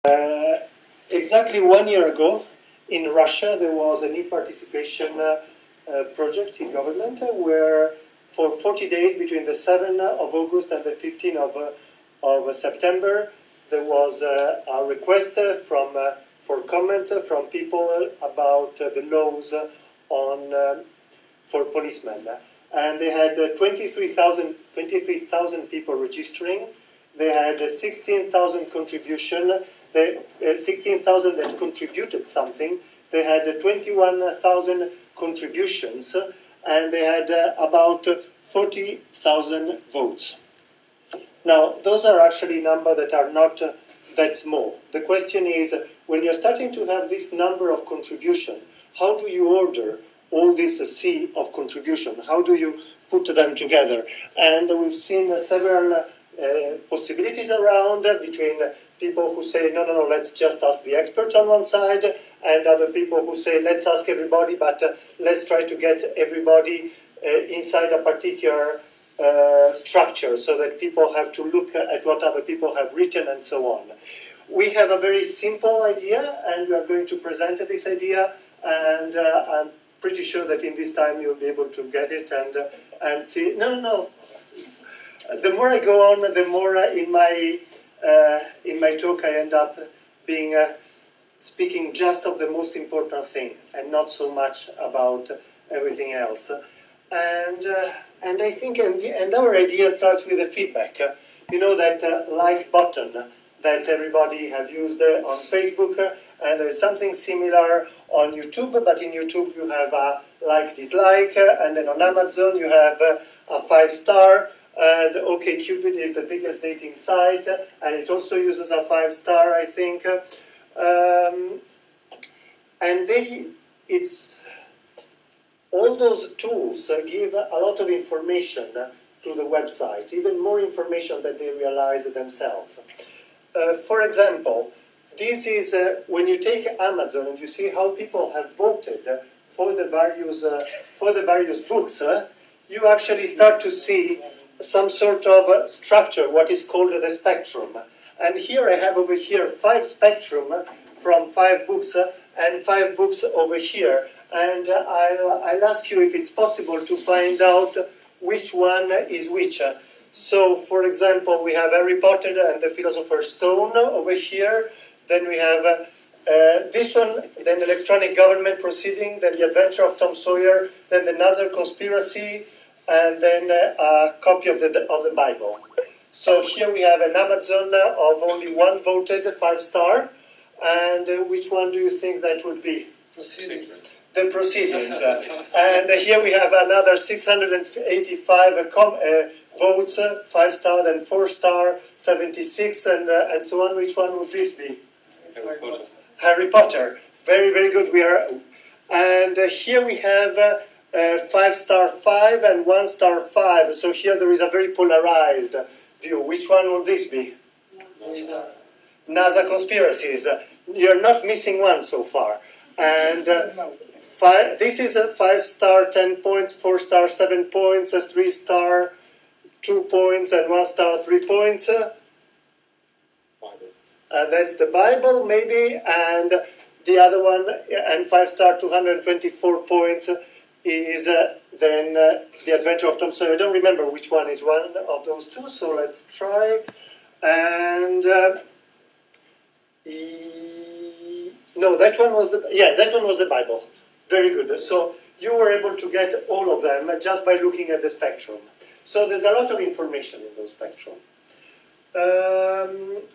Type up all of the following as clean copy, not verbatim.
Exactly 1 year ago, in Russia, there was an e-participation project in government where for 40 days between the 7th of August and the 15th of September, there was a request for comments from people about the laws for policemen. And they had 23,000 people registering. They had 16,000 contribution. 16,000 that contributed something. They had 21,000 contributions, and they had about 40,000 votes. Now, those are actually numbers that are not that small. The question is, when you're starting to have this number of contribution, how do you order all this sea of contribution? How do you put them together? And we've seen several possibilities around between people who say, no, let's just ask the experts on one side, and other people who say, let's ask everybody, but let's try to get everybody inside a particular structure so that people have to look at what other people have written and so on. We have a very simple idea, and we are going to present this idea, and I'm pretty sure that in this time you'll be able to get it and see. No. The more I go on, the more in my talk I end up being speaking just of the most important thing and not so much about everything else. And I think and our idea starts with the feedback. You know that like button that everybody have used on Facebook, and there's something similar on YouTube, but in YouTube you have a like dislike, and then on Amazon you have a 5-star. And OkCupid is the biggest dating site, and it also uses a 5-star, I think. All those tools give a lot of information to the website, even more information than they realize themselves. For example, this is when you take Amazon and you see how people have voted for the various books, you actually start to see some sort of structure, what is called the spectrum. And here I have over here 5 spectrum from 5 books and 5 books over here. And I'll ask you if it's possible to find out which one is which. So, for example, we have Harry Potter and the Philosopher's Stone over here. Then we have this one, then Electronic Government Proceeding, then The Adventure of Tom Sawyer, then The Nazar Conspiracy, and then a copy of the Bible. So here we have an Amazon of only 1 voted 5-star. And which one do you think that would be? Proceedings. The Proceedings. And here we have another 685 votes, 5-star, then 4-star, 76, and so on. Which one would this be? Harry Potter. Harry Potter. Very, very good. And here we have 5-star 5 and 1-star 5. So here there is a very polarized view. Which one will this be? NASA Conspiracies. You're not missing one so far. And this is a 5-star 10 points, 4-star 7 points, a 3-star 2 points, and 1-star 3 points. And that's the Bible, maybe. And the other one, and 5-star 224 points, is then The Adventure of Tom Sawyer. I don't remember which one is one of those two, so let's try. And no, that one was the Bible. Very good. So you were able to get all of them just by looking at the spectrum. So there's a lot of information in those spectrum.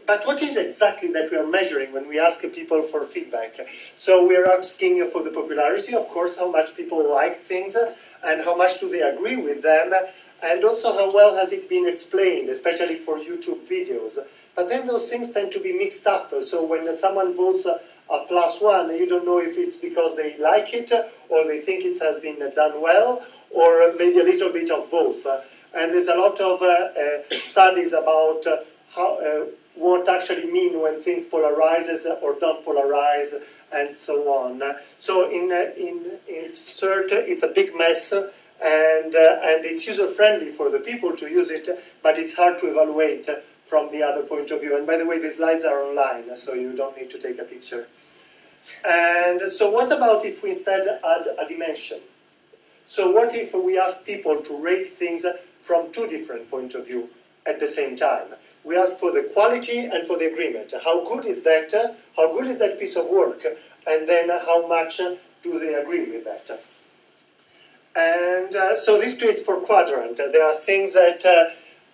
But what is exactly that we are measuring when we ask people for feedback? So we are asking for the popularity, of course, how much people like things and how much do they agree with them, and also how well has it been explained, especially for YouTube videos. But then those things tend to be mixed up. So when someone votes a +1, you don't know if it's because they like it or they think it has been done well, or maybe a little bit of both. And there's a lot of studies about what actually mean when things polarizes or don't polarize, and so on. So in CERT, it's a big mess, and it's user-friendly for the people to use it, but it's hard to evaluate from the other point of view. And by the way, the slides are online, so you don't need to take a picture. And so what about if we instead add a dimension? So what if we ask people to rate things from two different points of view at the same time? We ask for the quality and for the agreement. How good is that? How good is that piece of work? And then how much do they agree with that? And so this creates four quadrants. There are things that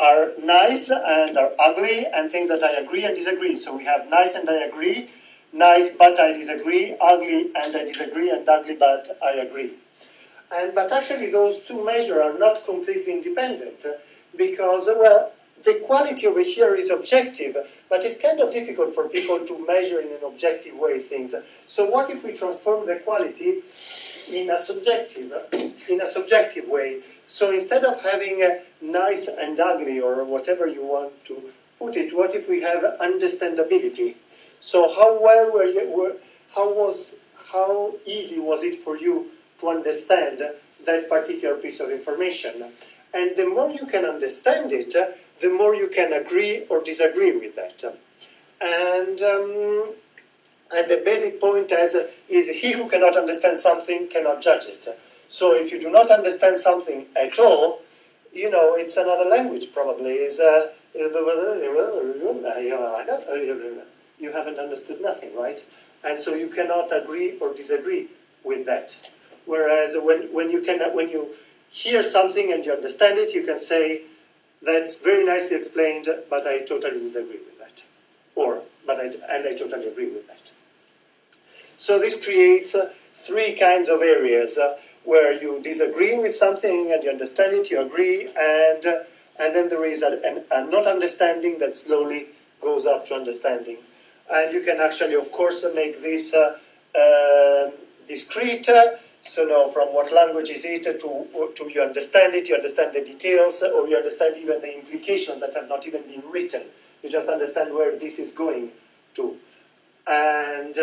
are nice and are ugly, and things that I agree and disagree. So we have nice and I agree, nice but I disagree, ugly and I disagree, and ugly but I agree. But actually those two measures are not completely independent because, well, the quality over here is objective, but it's kind of difficult for people to measure in an objective way things. So what if we transform the quality in a subjective way? So instead of having nice and ugly or whatever you want to put it, what if we have understandability? So how easy was it for you to understand that particular piece of information? And the more you can understand it, the more you can agree or disagree with that. And the basic point is he who cannot understand something cannot judge it. So if you do not understand something at all, it's another language probably. You haven't understood nothing, right? And so you cannot agree or disagree with that. Whereas when you hear something and you understand it, you can say, that's very nicely explained, but I totally disagree with that. And I totally agree with that. So this creates three kinds of areas where you disagree with something and you understand it, you agree, and then there is a not understanding that slowly goes up to understanding. And you can actually, of course, make this discrete. So now from what language is it to you understand it, you understand the details, or you understand even the implications that have not even been written. You just understand where this is going to. And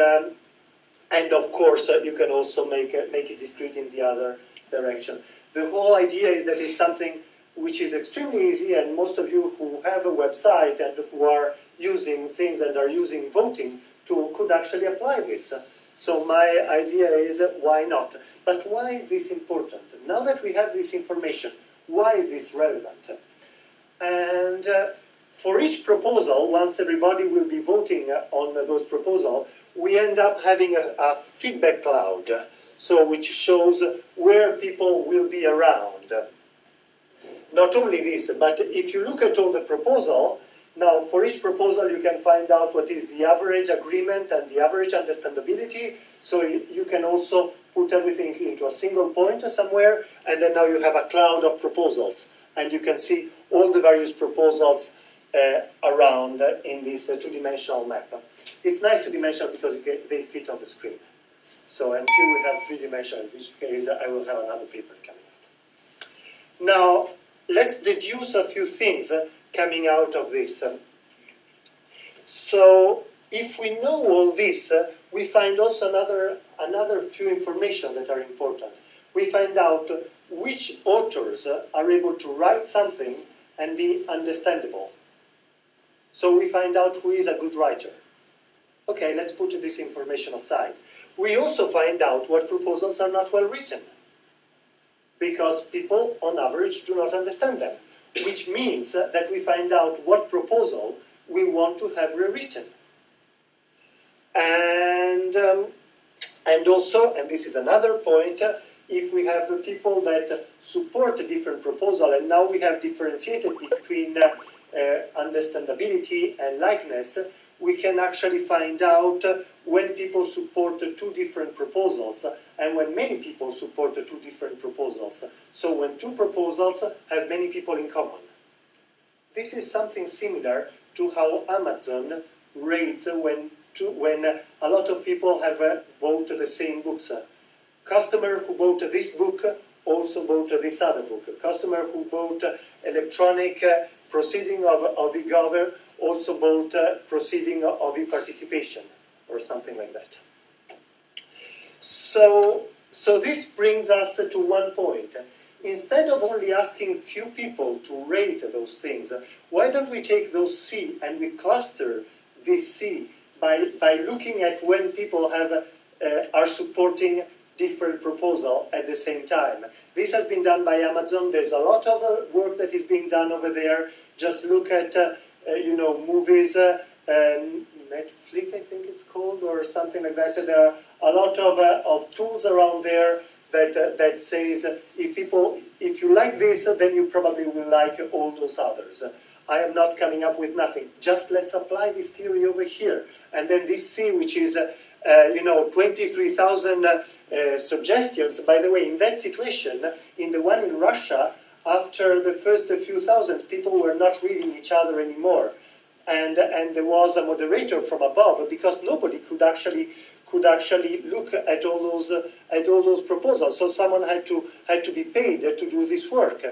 of course, you can also make it discrete in the other direction. The whole idea is that it's something which is extremely easy, and most of you who have a website and who are using things and are using voting tool could actually apply this. So my idea is, why not? But why is this important? Now that we have this information, why is this relevant? And for each proposal, once everybody will be voting on those proposals, we end up having a feedback cloud, so which shows where people will be around. Not only this, but if you look at all the proposal, now for each proposal you can find out what is the average agreement and the average understandability, so you can also put everything into a single point somewhere, and then now you have a cloud of proposals, and you can see all the various proposals around in this two-dimensional map. It's nice two-dimensional because they fit on the screen. So until we have three-dimensional, in which case I will have another paper coming up. Now, let's deduce a few things coming out of this. So if we know all this, we find also another few information that are important. We find out which authors are able to write something and be understandable. So we find out who is a good writer. Okay, let's put this information aside. We also find out what proposals are not well written, because people, on average, do not understand them, which means that we find out what proposal we want to have rewritten. And also, and this is another point, if we have people that support a different proposal, and now we have differentiated between understandability and likeness, we can actually find out when people support two different proposals and when many people support two different proposals. So when two proposals have many people in common. This is something similar to how Amazon rates when a lot of people have bought the same books. Customer who bought this book also bought this other book. Customer who bought electronic proceeding of e-government also bought proceeding of e-participation, or something like that. So this brings us to one point. instead of only asking few people to rate those things, why don't we take those C and we cluster this C by looking at when people are supporting different proposals at the same time. This has been done by Amazon. There's a lot of work that is being done over there. Just look at movies, Netflix, I think it's called, or something like that. There are a lot of tools around there that says if you like this, then you probably will like all those others. I am not coming up with nothing. Just let's apply this theory over here, and then this C, which is 23,000 suggestions. By the way, in that situation, in the one in Russia, after the first few thousand, people were not reading each other anymore, and there was a moderator from above because nobody could actually look at all those proposals. So someone had to be paid to do this work.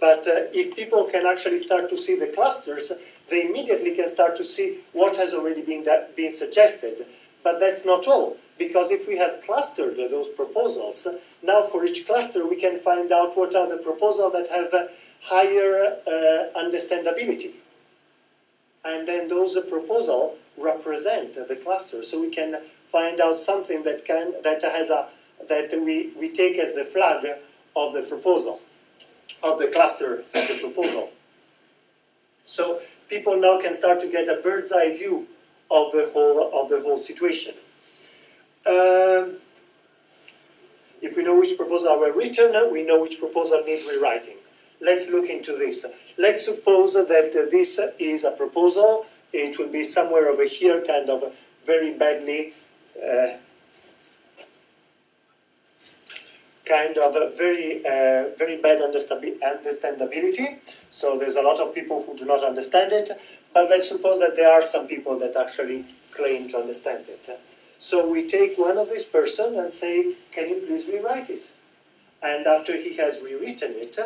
But if people can actually start to see the clusters, they immediately can start to see what has already been suggested. But that's not all, because if we have clustered those proposals, now for each cluster we can find out what are the proposals that have higher understandability. And then those proposals represent the cluster. So we can find out something that we take as the flag of the proposal, of the cluster of the proposal. So people now can start to get a bird's eye view of the whole situation. If we know which proposals were written, we know which proposal needs rewriting. Let's look into this. Let's suppose that this is a proposal. It will be somewhere over here, kind of very badly, very bad understandability. So there's a lot of people who do not understand it. But let's suppose that there are some people that actually claim to understand it. So we take one of these person and say, can you please rewrite it? And after he has rewritten it,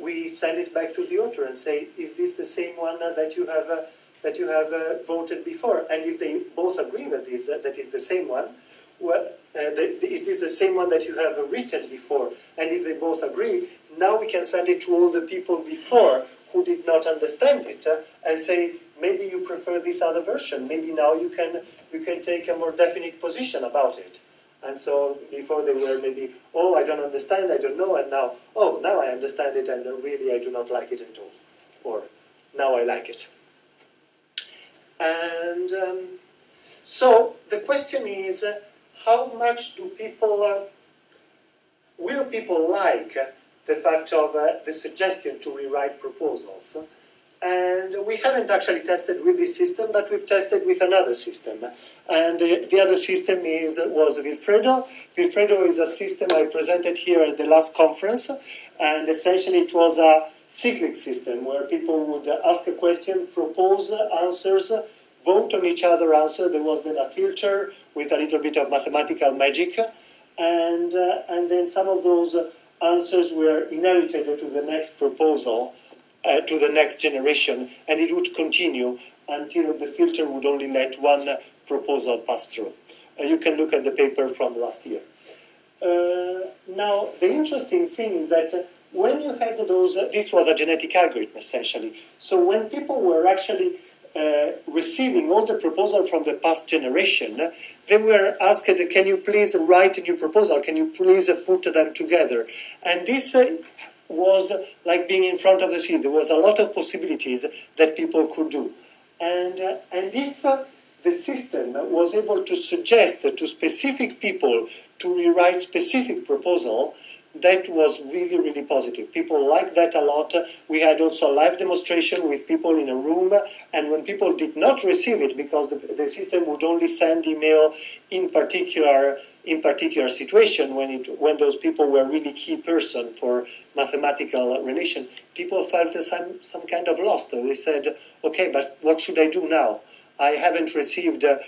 we send it back to the author and say, is this the same one that you have voted before? And if they both agree that is the same one, is this the same one that you have written before? And if they both agree, now we can send it to all the people before who did not understand it and say, maybe you prefer this other version. Maybe now you can take a more definite position about it. And so before they were maybe, oh, I don't understand, I don't know, and now, oh, now I understand it, and really I do not like it at all. Or now I like it. And so the question is, how much do will people like the fact of the suggestion to rewrite proposals? And we haven't actually tested with this system, but we've tested with another system. And the other system was Vilfredo. Vilfredo is a system I presented here at the last conference. And essentially it was a cyclic system where people would ask a question, propose answers, vote on each other answer. There was then a filter with a little bit of mathematical magic. And then some of those answers were inherited to the next proposal, to the next generation, and it would continue until the filter would only let one proposal pass through. You can look at the paper from last year. Now, the interesting thing is that when you had this was a genetic algorithm essentially. So when people were actually receiving all the proposals from the past generation, they were asked, can you please write a new proposal? Can you please put them together? And this was like being in front of the sea. There was a lot of possibilities that people could do. And if the system was able to suggest to specific people to rewrite specific proposal, that was really, really positive. People liked that a lot. We had also a live demonstration with people in a room, and when people did not receive it, because the system would only send email in particular situation when those people were really key person for mathematical relation, people felt some kind of lost. They said, okay, but what should I do now? I haven't received a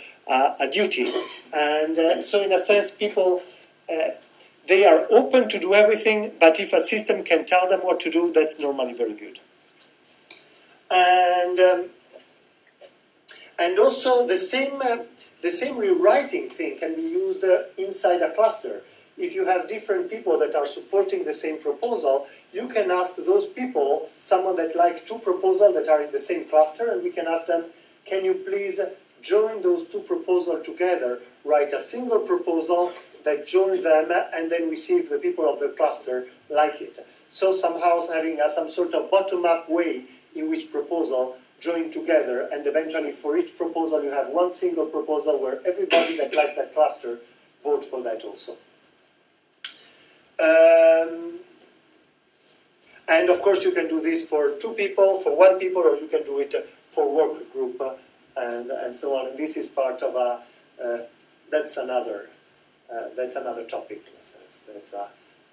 duty. And so in a sense, people... they are open to do everything, but if a system can tell them what to do, that's normally very good. And also the same rewriting thing can be used inside a cluster. if you have different people that are supporting the same proposal, you can ask those people, someone that like two proposals that are in the same cluster, and we can ask them, can you please join those two proposals together, write a single proposal that joins them, and then we see if the people of the cluster like it. So somehow having some sort of bottom-up way in which proposal join together, and eventually for each proposal you have one single proposal where everybody that likes that cluster vote for that also. And of course you can do this for two people, for one people, or you can do it for work group and so on. And this is part of a, that's another topic in a sense. That's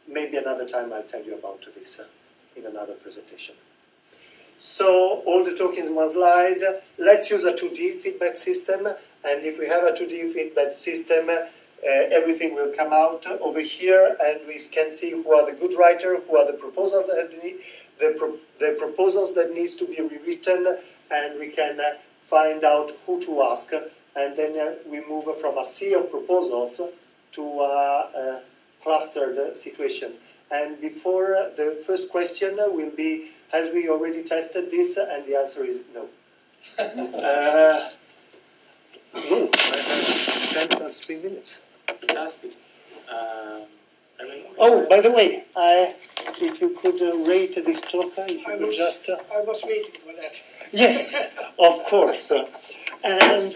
maybe another time I'll tell you about this in another presentation. So all the tokens in one slide. Let's use a 2D feedback system. And if we have a 2D feedback system, everything will come out over here, and we can see who are the good writers, who are the proposals that need, the proposals that needs to be rewritten, and we can find out who to ask. And then we move from a sea of proposals to a clustered situation. And before the first question will be, has we already tested this? And the answer is no. I have 10 plus 3 minutes. Fantastic. Oh, by the way, if you could rate this talk, if you could just... I was waiting for that. Yes, of course. And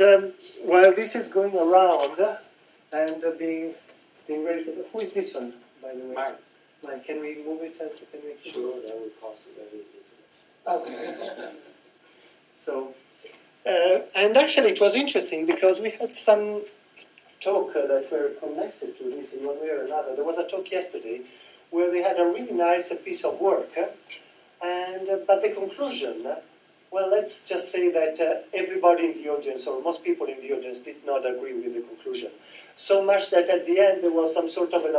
while this is going around and being rated, who is this one, by the way? Mine. Can we move it as can we? Sure, that would cost us everything. Okay. So, and actually it was interesting because we had some talk that were connected to this in one way or another. There was a talk yesterday where they had a really nice piece of work, and but the conclusion, well, let's just say that everybody in the audience, or most people in the audience, did not agree with the conclusion. So much that at the end there was some sort of an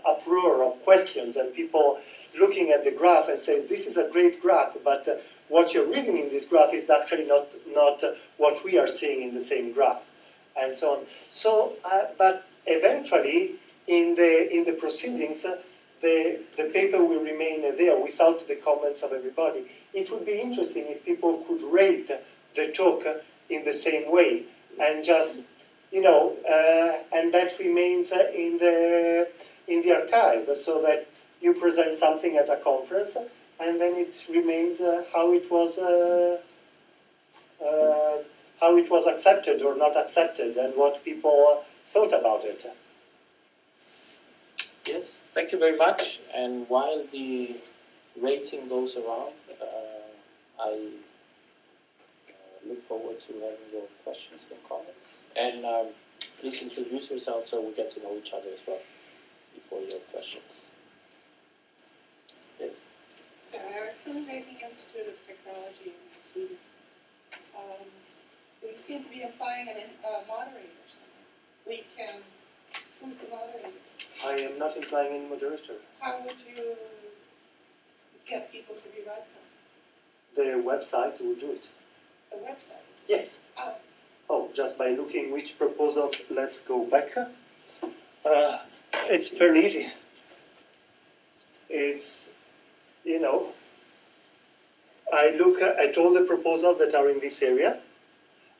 uproar of questions and people looking at the graph and saying, this is a great graph, but what you're reading in this graph is actually not what we are seeing in the same graph, and so on. So, but eventually, in the proceedings, the paper will remain there without the comments of everybody. It would be interesting if people could rate the talk in the same way, and just, and that remains in the archive, so that you present something at a conference, and then it remains how it was accepted or not accepted, and what people thought about it. Yes, thank you very much. And while the rating goes around, I look forward to having your questions and comments. And please introduce yourself so we get to know each other as well before your questions. Yes? Sarah Erickson, Making Institute of Technology in Sweden. You seem to be implying a moderator or something. Who's the moderator? I am not implying any moderator. How would you get people to rewrite something? The website will do it. The website? Yes. Oh. Oh, just by looking which proposals, let's go back. It's fairly easy. It's, I look at all the proposals that are in this area,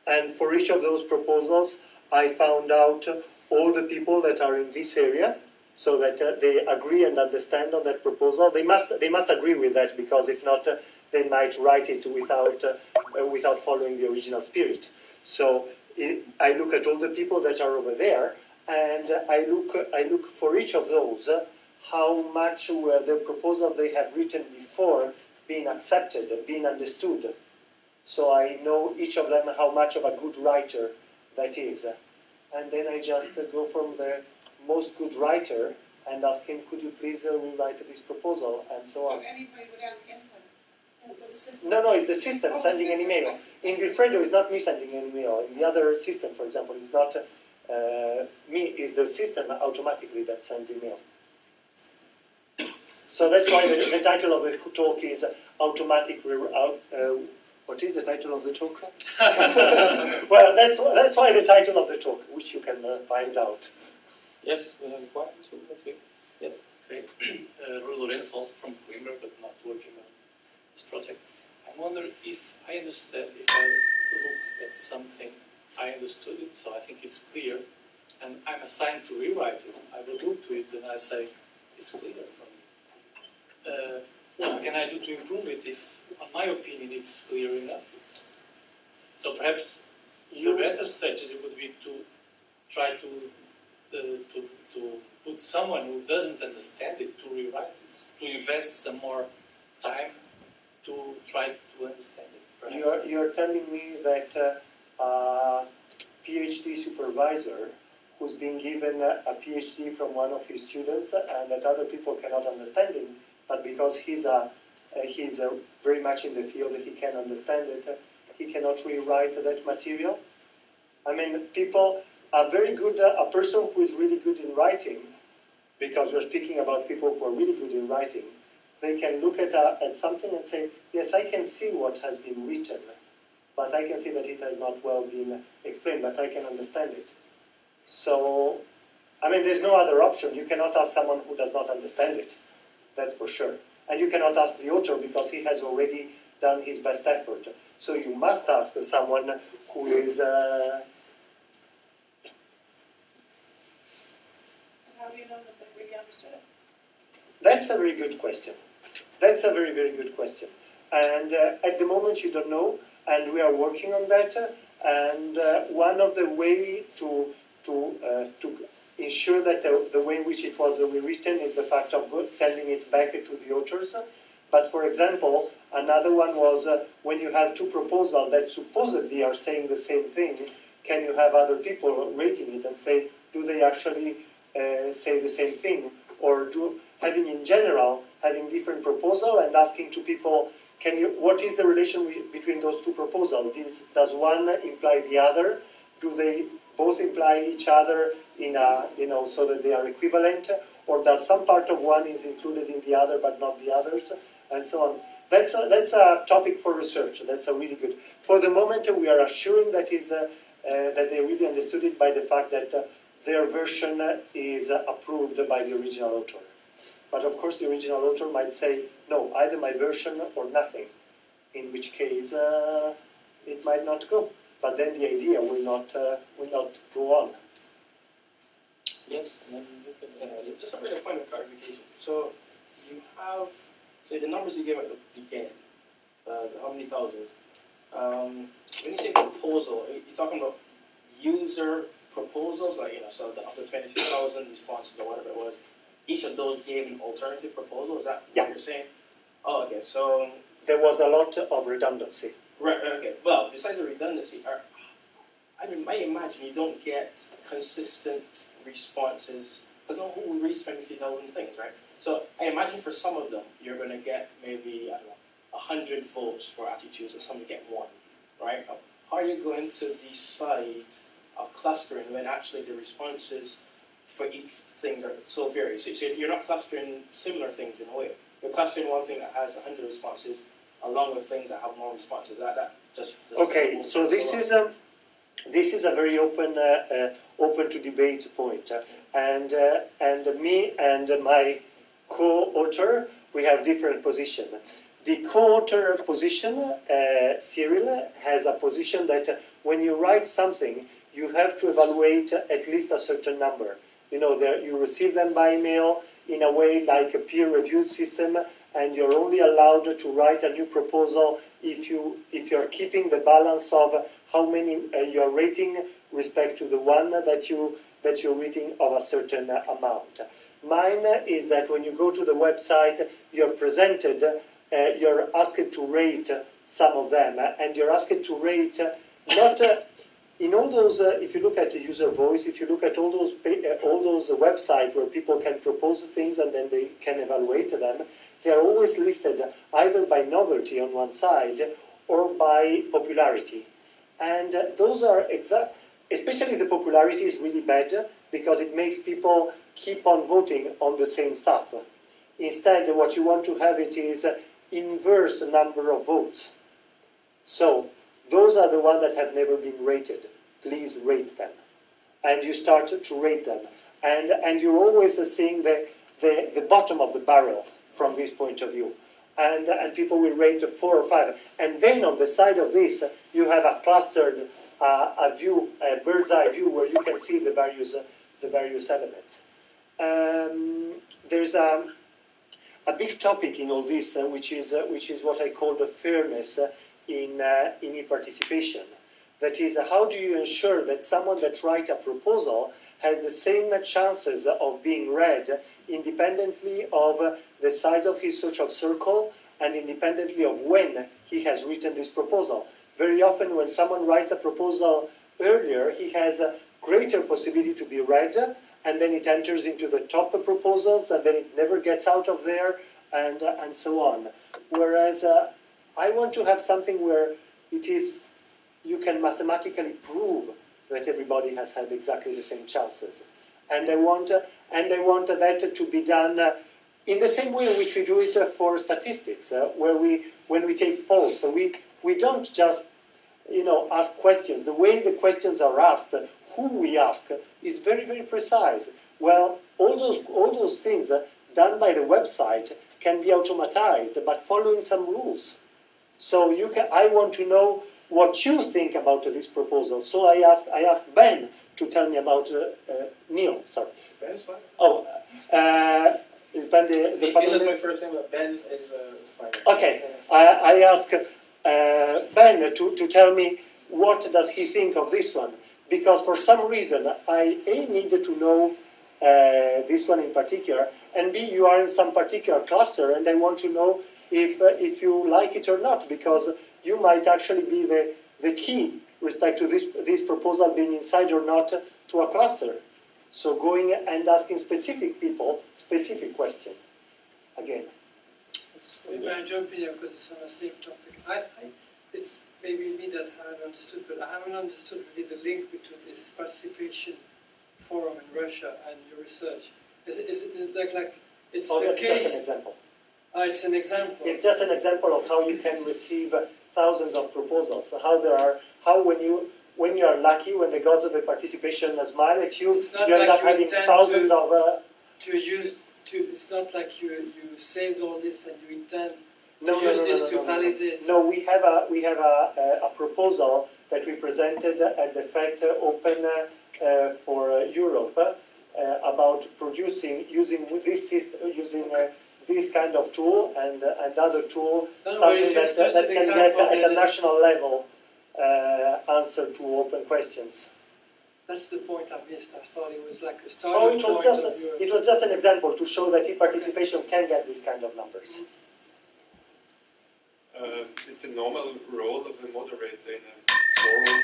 and for each of those proposals, I found out all the people that are in this area, so that they agree and understand on that proposal. They must agree with that, because if not, they might write it without following the original spirit. So I look at all the people that are over there, and I look for each of those how much were the proposals they have written before being accepted, being understood. So I know each of them how much of a good writer that is. And then I just go from the most good writer and ask him, could you please rewrite this proposal, and so on. So anybody would ask anybody? It's the system. No, it's the system sending an email. In Vilfredo, it's not me sending an email. In the other system, for example, it's not me, it's the system automatically that sends email. So that's why the title of the talk is automatic. What is the title of the talk? Well, that's why the title of the talk, which you can find out. Yes, we have one, two, three. Yes. Okay. Lorenz, also from Coimbra, but not working on this project. I wonder if I understand, if I look at something, I understood it, so I think it's clear, and I'm assigned to rewrite it. I will look to it and I say, it's clear for me. What can I do to improve it if, on my opinion, it's clear enough? So perhaps the better strategy would be to try to put someone who doesn't understand it to rewrite it, to invest some more time to try to understand it. Perhaps. You're telling me that a PhD supervisor who's been given a PhD from one of his students and that other people cannot understand him, but because he's very much in the field, he can understand it, he cannot rewrite that material? I mean, people are very good, a person who is really good in writing, because we're speaking about people who are really good in writing, they can look at something and say, yes, I can see what has been written, but I can see that it has not well been explained, but I can understand it. So, I mean, there's no other option. You cannot ask someone who does not understand it, that's for sure. And you cannot ask the author because he has already done his best effort. So you must ask someone who is... How do you know that they really understood it? That's a very good question. That's a very, very good question. And at the moment you don't know, and we are working on that. And one of the way to ensure that the way in which it was rewritten is the fact of sending it back to the authors. But for example, another one was when you have two proposals that supposedly are saying the same thing, can you have other people rating it and say, do they actually say the same thing? Or having in general, having different proposals and asking to people, what is the relation between those two proposals? Does one imply the other? Do they both imply each other so that they are equivalent? Or does some part of one is included in the other but not the others? And so on. That's a topic for research. That's a really good. For the moment, we are assuring that they really understood it by the fact that their version is approved by the original author. But of course, the original author might say, no, either my version or nothing, in which case it might not go. But then the idea will not go on. Yes, and then you can, just a bit of point of clarification. So you have, say, the numbers you gave at the beginning, how many thousands? When you say proposal, are you talking about user proposals, like, so of the 23,000 responses or whatever it was, each of those gave an alternative proposal? Is that what you're saying? Oh, okay. So there was a lot of redundancy. Right. Okay. Well, besides the redundancy, I might imagine you don't get consistent responses because who reads 23,000 things, right? So I imagine for some of them, you're going to get maybe, 100 votes for attitudes, and some you get one, right? How are you going to decide a clustering when actually the responses for each thing are so varied? So you're not clustering similar things in a way. You're clustering one thing that has 100 responses along with things that have more responses. That just okay. So this is a very open to debate point, and me and my co-author, we have different position. The co-author position, Cyril, has a position that when you write something, you have to evaluate at least a certain number. You receive them by email in a way like a peer-reviewed system, and you're only allowed to write a new proposal if you're keeping the balance of how many you're rating respect to the one that you're rating of a certain amount. Mine is that when you go to the website, you're presented, you're asked to rate some of them, and you're asked to rate not in all those. If you look at the user voice, if you look at all those websites where people can propose things and then they can evaluate them, they are always listed either by novelty on one side or by popularity, and those are especially the popularity is really bad because it makes people keep on voting on the same stuff. Instead, what you want to have it is inverse number of votes. So those are the ones that have never been rated. Please rate them. And you start to rate them. and you're always seeing the bottom of the barrel from this point of view. And people will rate 4 or 5. And then on the side of this, you have a clustered view, a bird's eye view, where you can see the various elements. There's a big topic in all this, which is what I call the fairness in e-participation. That is, how do you ensure that someone that writes a proposal has the same chances of being read independently of the size of his social circle and independently of when he has written this proposal. Very often when someone writes a proposal earlier, he has a greater possibility to be read, and then it enters into the top proposals, and then it never gets out of there, and so on. Whereas I want to have something where it is, you can mathematically prove that everybody has had exactly the same chances. And I want that to be done in the same way in which we do it for statistics, where when we take polls. So we don't just ask questions. The way the questions are asked, who we ask, is very, very precise. Well, all those things done by the website can be automatized, but following some rules. So I want to know what you think about this proposal. So I asked Ben to tell me about Neil. Sorry. Ben's fine. Oh, is Ben the Neil is my first name, but Ben is fine. Okay, I asked Ben to tell me what does he think of this one, because for some reason I needed to know this one in particular, and B, you are in some particular cluster, and I want to know if you like it or not, because you might actually be the key with respect to this proposal being inside or not to a cluster. So going and asking specific people specific question again. Maybe I jump in here because it's on the same topic. It's maybe me that haven't understood, but I haven't understood really the link between this participation forum in Russia and your research. Is it like it's the that's case? just an example. It's an example. It's just an example of how you can receive thousands of proposals. When you are lucky, when the gods of the participation smile at you, you end up having thousands of. It's not like you saved all this and you intend to No, use this to validate. No, we have a proposal that we presented at the FET Open for Europe about producing using this system, using this kind of tool and other tool, something that can get at a national level answer to open questions. That's the point I missed. I thought it was like a starting point of your... It was just an example to show that e-participation can get these kind of numbers. It's a normal role of a moderator in a forum,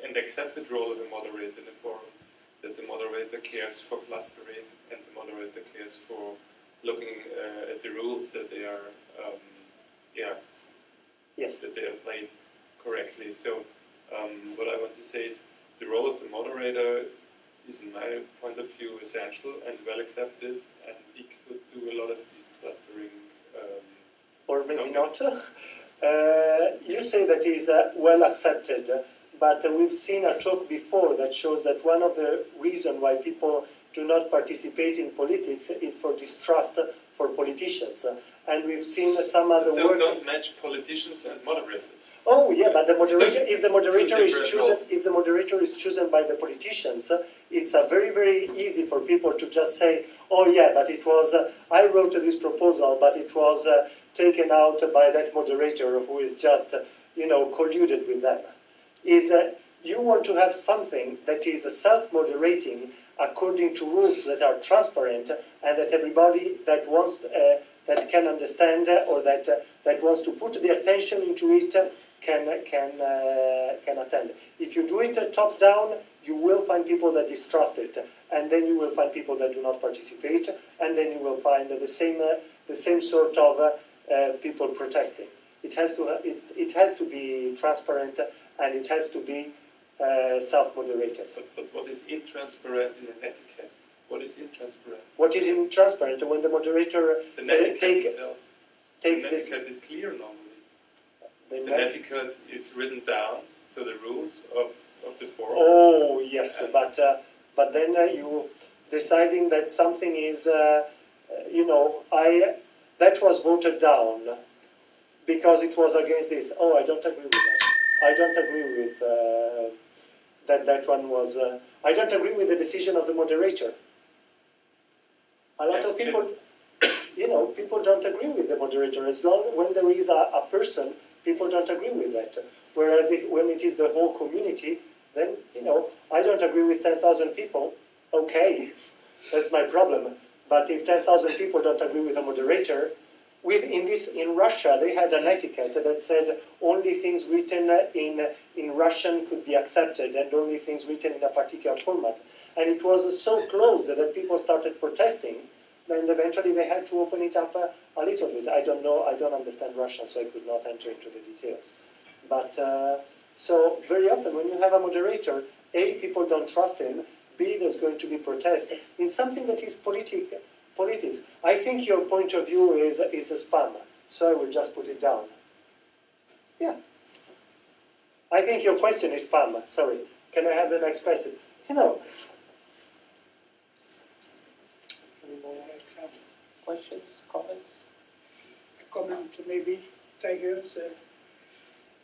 and accepted role of a moderator in a forum, that the moderator cares for clustering and the moderator cares for looking at the rules that they are, that they are played correctly. So what I want to say is the role of the moderator is, in my point of view, essential and well accepted, and he could do a lot of these clustering. Or maybe not. You say that is well accepted, but we've seen a talk before that shows that one of the reasons why people do not participate in politics is for distrust for politicians. And we've seen some other work. Don't match politicians and moderators. Oh yeah, but the moderator, if the moderator is chosen by the politicians, it's very, very easy for people to just say, oh yeah, but it was, I wrote this proposal, but it was taken out by that moderator who is just, colluded with them. You want to have something that is self-moderating according to rules that are transparent and that everybody that wants, that can understand or that wants to put the attention into it can attend. If you do it top down, you will find people that distrust it, and then you will find people that do not participate, and then you will find the same sort of people protesting. It has to be transparent, and it has to be self-moderated. But what is intransparent in an etiquette? What is intransparent? What is intransparent? When the moderator the netiquette itself. Takes the this. Netiquette is clear normally. The netiquette is written down, so the rules of the forum. Oh yes, but But then you deciding that something is, that was voted down because it was against this. Oh, I don't agree with that. I don't agree with that one was. I don't agree with the decision of the moderator. A lot of people, people don't agree with the moderator. As long when there is a person, people don't agree with that. Whereas when it is the whole community, then I don't agree with 10,000 people. Okay, that's my problem. But if 10,000 people don't agree with a moderator, in Russia they had an etiquette that said only things written in Russian could be accepted, and only things written in a particular format. And it was so closed that people started protesting. And eventually they had to open it up a little bit. I don't know. I don't understand Russian, so I could not enter into the details. But so very often when you have a moderator, A, people don't trust him. B, there's going to be protest in something that is politics. I think your point of view is a spam, so I will just put it down. Yeah. I think your question is spam. Sorry. Can I have the next question? Any more questions, comments? A comment maybe, Tigers.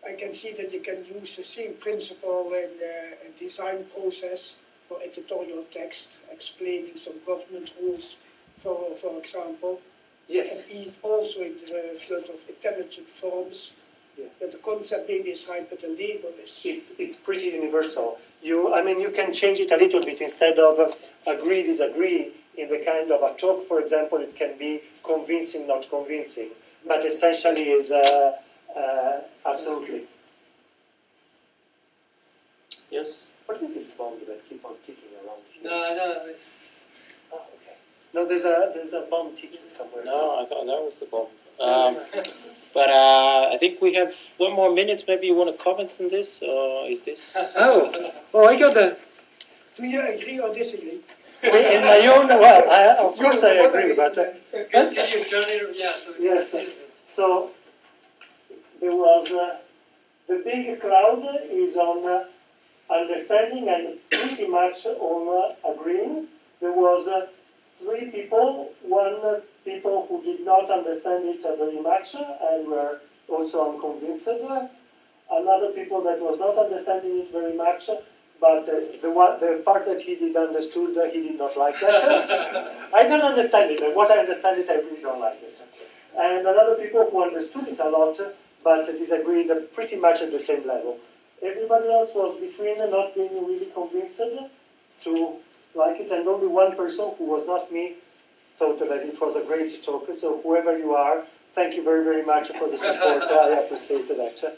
I can see that you can use the same principle in the design process for editorial text, explaining some government rules, for example. Yes. And also in the field of intelligent forms. Yeah. That the concept maybe is right, but the label is. It's pretty universal. You can change it a little bit. Instead of agree, disagree, in the kind of a talk, for example, it can be convincing, not convincing. But essentially is absolutely. Yes? What is this bomb that keep on ticking around here? No, it's. Oh, okay. No, there's a bomb ticking somewhere. No, I thought that was the bomb. But I think we have 1 more minute. Maybe you want to comment on this, or is this? Oh, I got the. Do you agree or disagree? In my own, of course I agree, but yes. So there was the big crowd is on understanding and pretty much on agreeing. There was 3 people, one people who did not understand it very much and were also unconvinced. Another people that was not understanding it very much, but the part that he did understood, he did not like that. I don't understand it, and what I understand it, I really don't like it. And another people who understood it a lot, but disagreed pretty much at the same level. Everybody else was between not being really convinced to like it, and only one person, who was not me, thought that it was a great talk. So whoever you are, thank you very, very much for the support. I appreciate that.